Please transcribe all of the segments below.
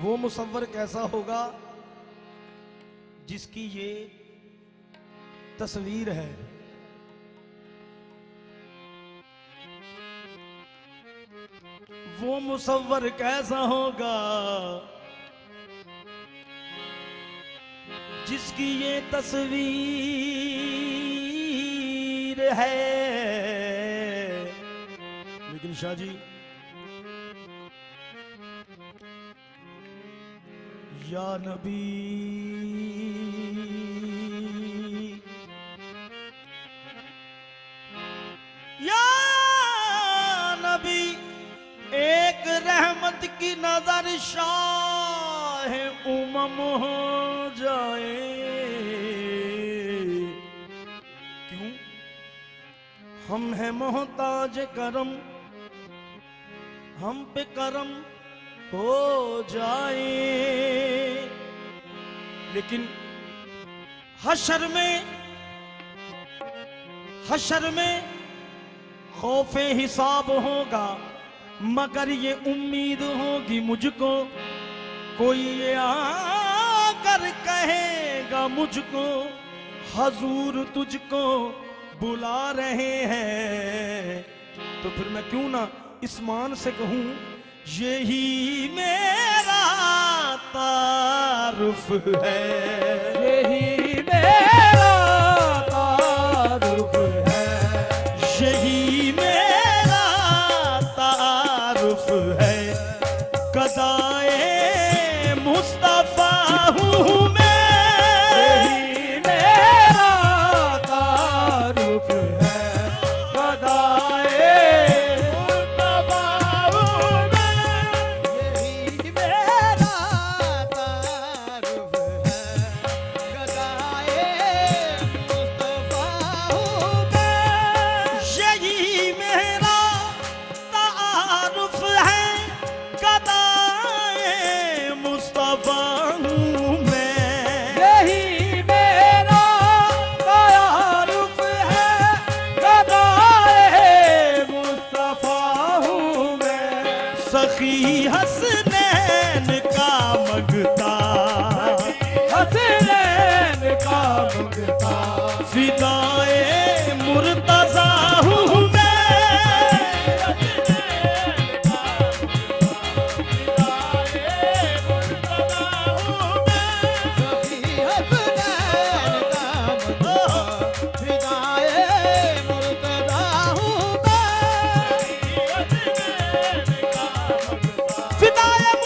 वो मुसव्वर कैसा होगा जिसकी ये तस्वीर है। वो मुसव्वर कैसा होगा जिसकी ये तस्वीर है। लेकिन शाह जी, या नबी या नबी, एक रहमत की नजर शाह उमम हो जाए। क्यों? हम हैं मोहताज करम, हम पे करम हो जाए। लेकिन हशर में खौफे हिसाब होगा, मगर ये उम्मीद होगी मुझको, कोई ये आकर कहेगा मुझको, हजूर तुझको बुला रहे हैं। तो फिर मैं क्यों ना इस मान से कहूं, यही मेरा तारुफ है, यही मेरा तारुफ है, यही मेरा तारुफ है। गदाए मुस्तफा हूँ मैं, यही मेरा तारुफ है। गदाए मुस्तफा हूँ मैं, यही मेरा तारुफ है। गदाए मुस्तफा हूँ मैं, यही मेरा तारुफ है। गदाए मुस्तफा हूँ मैं, यही मेरा तारुफ है। गदाए मुस्तफा हूँ मैं, सखी हसनैन का मगता, हसनैन का मुगता, फिदाए मुर्तजा हूँ मैं। सखी हसनैन का मुगता, फिदाए मुर्तजा हूँ मैं। फिदाए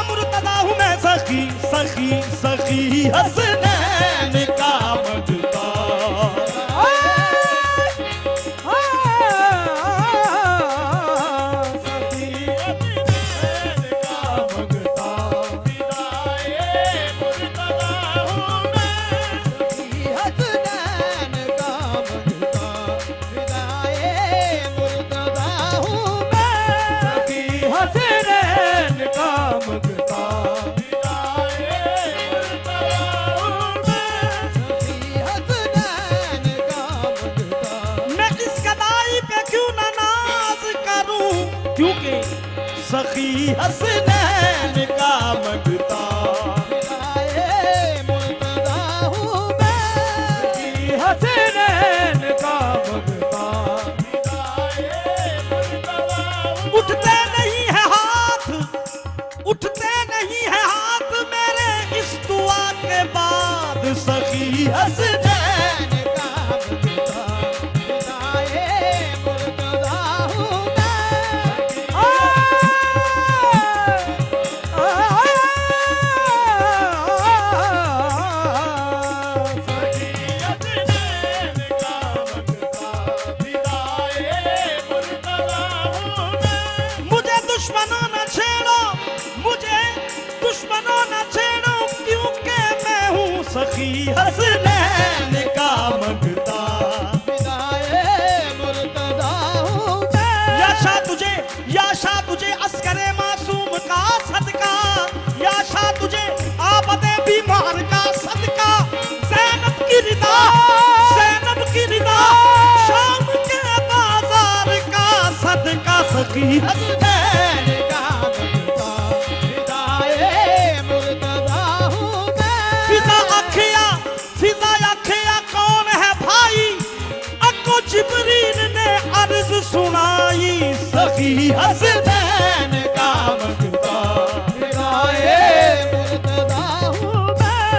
मुर्तदा हूँ मैं। सखी सखी सखी हसनैन का मगता, सखी हसनैन का मुगता, फिदाए मुर्तजा हूँ मैं। सखी हसनैन का मुगता, फिदाए मुर्तजा हूँ मैं। सखी हसनैन का मुगता, फिदाए मुर्तजा हूँ मैं। सखी हसनैन का मुगता, मैं इस गदाई पे क्यों ना नाज करूं, क्योंकि सखी हसनैन का मगता, फिदाए मुर्तजा हूँ मैं। सखी हसनैन का मुगता, फिदाए मुर्तजा हूँ। उठते नहीं है हाथ, उठते नहीं है हाथ मेरे इस दुआ के बाद। सखी हसनैन का मुगता, फिदाए मुर्तजा हूँ मैं। सखी हसनैन का मुगता, फिदाए मुर्तजा हूँ मैं। मुझे दुश्मनों न छेड़ो, मुझे दुश्मनों न छेड़ो, क्योंकि मैं हूँ सखी हसनैन का मगता। फिदाए मुर्तजा हूँ मैं। या शाह तुझे अस्करे मासूम का सदका, या शाह तुझे आबदे बीमार का सदका। ज़ैनब की रिदा, ज़ैनब की रिदा, शाम के बाजार का सदका। सखी हसनैन का मुगता, फिदाए हसनैन का मगता फिदाए मुर्तदा हूँ मैं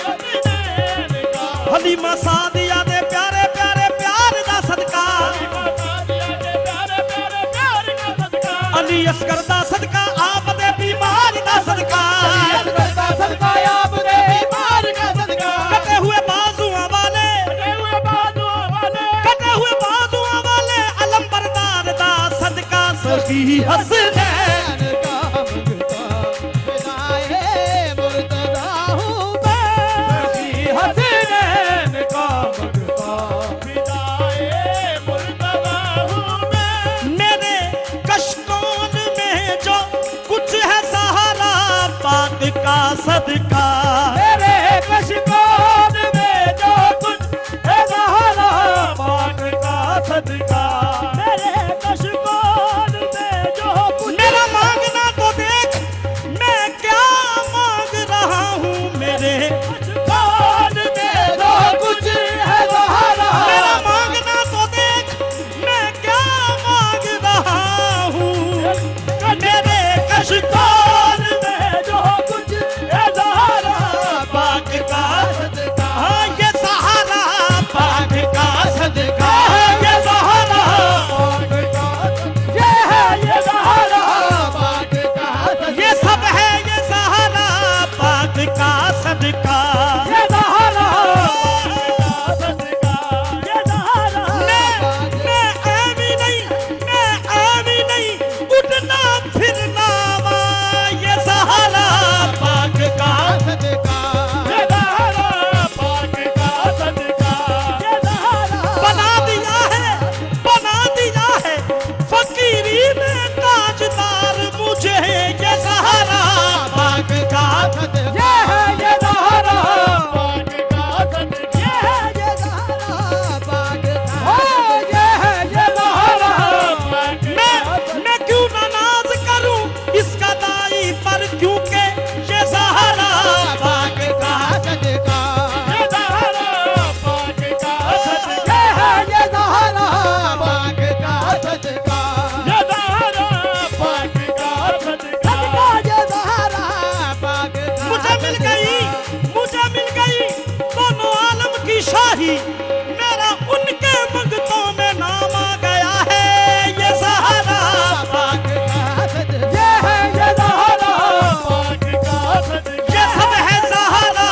हसनैन का हलीमा सादिया दे प्यारे प्यारे प्यार दा सदका अली असगर दा सदका आप दे बीमार दा सदका करता सदका आप दे बीमार का सदका कटे हुए बाजुआं वाले कटे हुए बाजुआं वाले अलम बरदार दा सदका सखी हसनैन का मगता फिदाए मुर्तदा हूँ मैं हसनैन का मगता फिदाए मुर्तदा हूँ मैं मेरे कशकोन में जो कुछ है सहारा पाक का सदका मेरे कशकोन में जो कुछ है सहारा पाक का सदका मेरे कशकोन में जो कुछ मेरा मांगना तो देख मैं क्या मांग रहा हूँ मेरे कशकोन में जो कुछ है सहारा मेरा मांगना तो देख मैं क्या मांग रहा हूँ मेरे कशकोन में जो कुछ है सहारा पाक का सदका हाँ ये सहारा पाक का सदका ये सहारा पाक का ये है ये सहारा पाक का ये सब है ये सहारा पाक का सदका ये सहारा पाक का सदका ये सहारा मैं आवी नहीं उठना फिरना वा ये सहारा पाक का सदका ये सहारा पाक का सदका ये सहारा बना दिया है फकीरी में ताजदार मुझे ये सहारा पाक का ये है ये सहारा पाक का सदका ये है ये सहारा पाक का ये है ये सहारा पाक मैं क्यों ना नाज करूं इसका दाई पर क्योंकि ये सहारा पाक का सदका ये सहारा पाक का सदका ये है ये सहारा पाक का सदका ये सहारा पाक का सदका ये सहारा पाक का मुझे मिल गई दोनों आलम की शाही मेरा उनके मंगतों में नाम आ गया है ये सहारा पाक का सदका ये है ये सहारा पाक का सदका ये सब है सहारा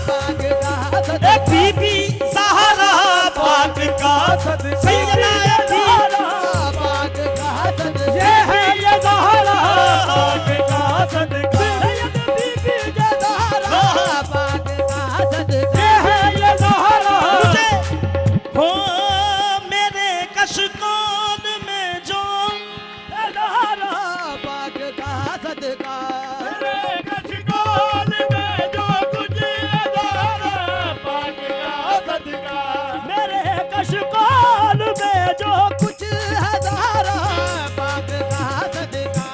पाक का सदका बीबी सहारा पाक का सदका सैयदा पाक का सदका ये है ये सहारा पाक का सदका सैयद बीबी ये सहारा पाक का सदका ये है ये सहारा मुझे हो मेरे कशकोन में जो सहारा पाक का सदका मेरे कशकोन में जो कुछ है सहारा पाक का सदका मेरे कशकोन में जो कुछ है सहारा पाक का सदका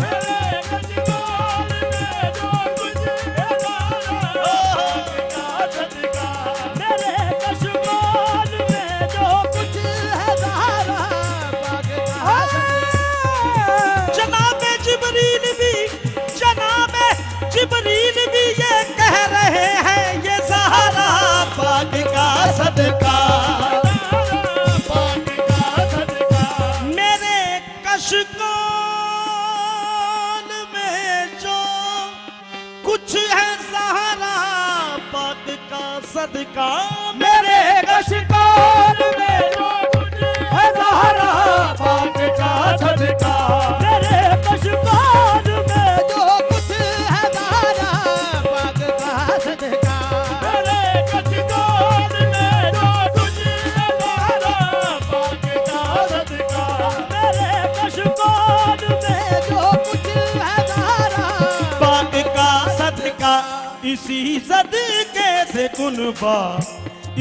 मेरे कशकोन में जो कुछ है सहारा पाक का सदका मेरे कशकोन में जो कुछ है सहारा पाक का सदका जनाब जिबरील भी ये कह रहे हैं ये सहारा पाक का सदका पाक का सदका मेरे कशकोन में जो कुछ है सहारा पाक का सदका मेरे कशकोन में जो कुछ है सहारा पाक का सदका मेरे कशकोन में जो कुछ है सहारा पाक का सदका मेरे कशकोन में जो कुछ है सहारा पाक का सदका मेरे कशकोन में जो कुछ है सहारा पाक का सदका इसी सदके से कुनबा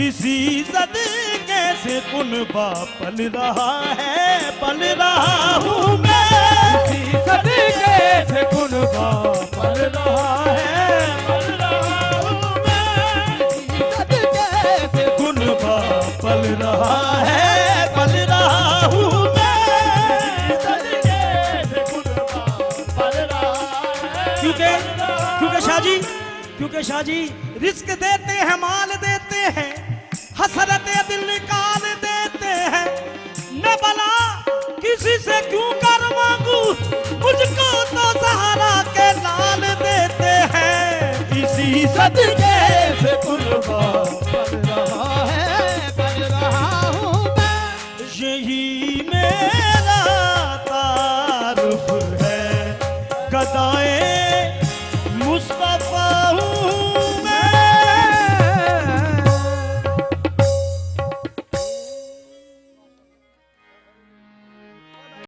इसी सदके से कुनबा पल रहा है पल रहा हूँ मैं इसी सदके से कुनबा पल रहा है पल रहा हूँ मैं इसी सदके से कुनबा पल रहा है पल रहा हूँ मैं सदके क्योंकि शाह जी रिस्क देते हैं, माल देते हैं, हसरत दिल निकाल देते हैं। मैं भला किसी से क्यों कर मांगू, मुझको तो सहारा के लाल देते हैं। इसी सदके से कुर्बान